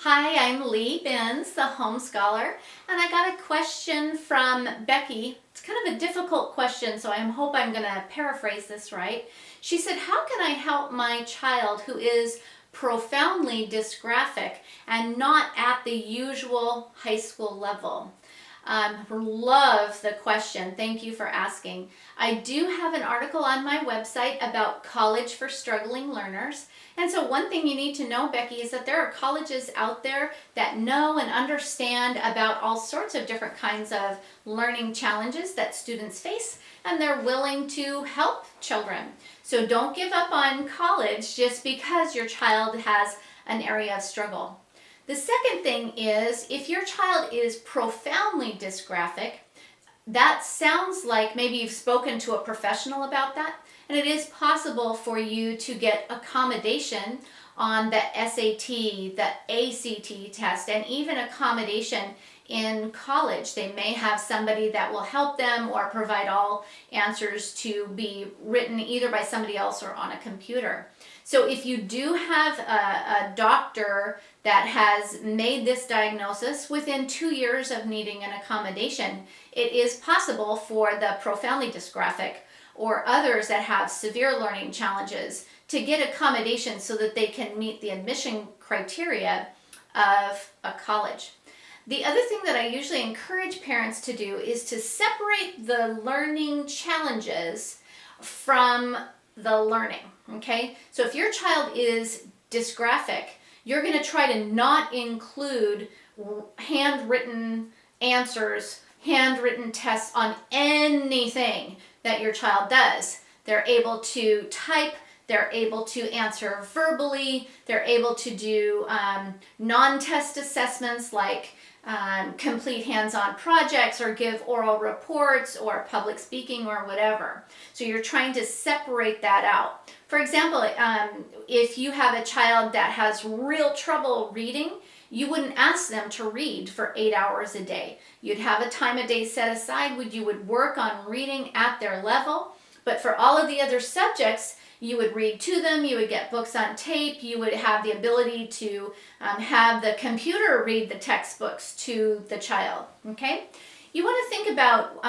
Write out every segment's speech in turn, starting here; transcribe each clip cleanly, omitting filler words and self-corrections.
Hi, I'm Lee Benz, the home scholar, and I got a question from Becky. It's kind of a difficult question, so I hope I'm going to paraphrase this right. She said, how can I help my child who is profoundly dysgraphic and not at the usual high school level? Love the question. Thank you for asking. I do have an article on my website about college for struggling learners. And so one thing you need to know, Becky, is that there are colleges out there that know and understand about all sorts of different kinds of learning challenges that students face, and they're willing to help children. So don't give up on college just because your child has an area of struggle. The second thing is, if your child is profoundly dysgraphic, that sounds like maybe you've spoken to a professional about that, and it is possible for you to get accommodation on the SAT, the ACT test, and even accommodation in college. They may have somebody that will help them or provide all answers to be written either by somebody else or on a computer. So if you do have a doctor that has made this diagnosis within 2 years of needing an accommodation, it is possible for the profoundly dysgraphic or others that have severe learning challenges to get accommodation so that they can meet the admission criteria of a college. The other thing that I usually encourage parents to do is to separate the learning challenges from the learning, okay? So if your child is dysgraphic, you're going to try to not include handwritten answers, handwritten tests on anything that your child does. They're able to type, they're able to answer verbally, they're able to do non-test assessments like complete hands-on projects or give oral reports or public speaking or whatever. So you're trying to separate that out. For example, if you have a child that has real trouble reading, you wouldn't ask them to read for 8 hours a day. You'd have a time a day set aside where you would work on reading at their level. But for all of the other subjects, you would read to them, you would get books on tape, you would have the ability to have the computer read the textbooks to the child, okay? You want to think about,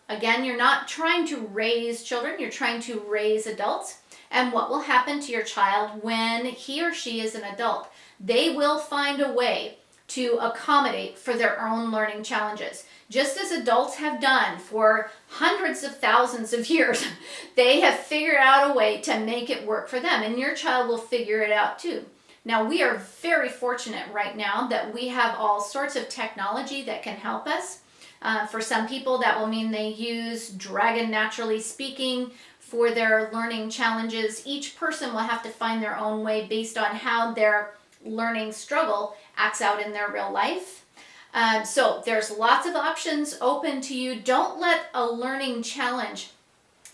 again, you're not trying to raise children, you're trying to raise adults. And what will happen to your child when he or she is an adult? They will find a way to accommodate for their own learning challenges. Just as adults have done for hundreds of thousands of years, they have figured out a way to make it work for them, and your child will figure it out too. Now, we are very fortunate right now that we have all sorts of technology that can help us. For some people, that will mean they use Dragon Naturally Speaking for their learning challenges. Each person will have to find their own way based on how their learning struggle acts out in their real life. So there's lots of options open to you. Don't let a learning challenge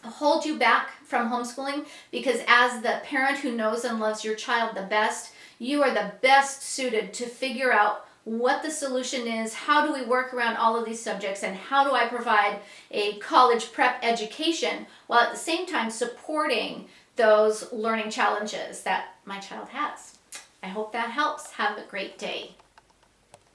hold you back from homeschooling, because as the parent who knows and loves your child the best, you are the best suited to figure out what the solution is, how do we work around all of these subjects, and how do I provide a college prep education while at the same time supporting those learning challenges that my child has. I hope that helps. Have a great day.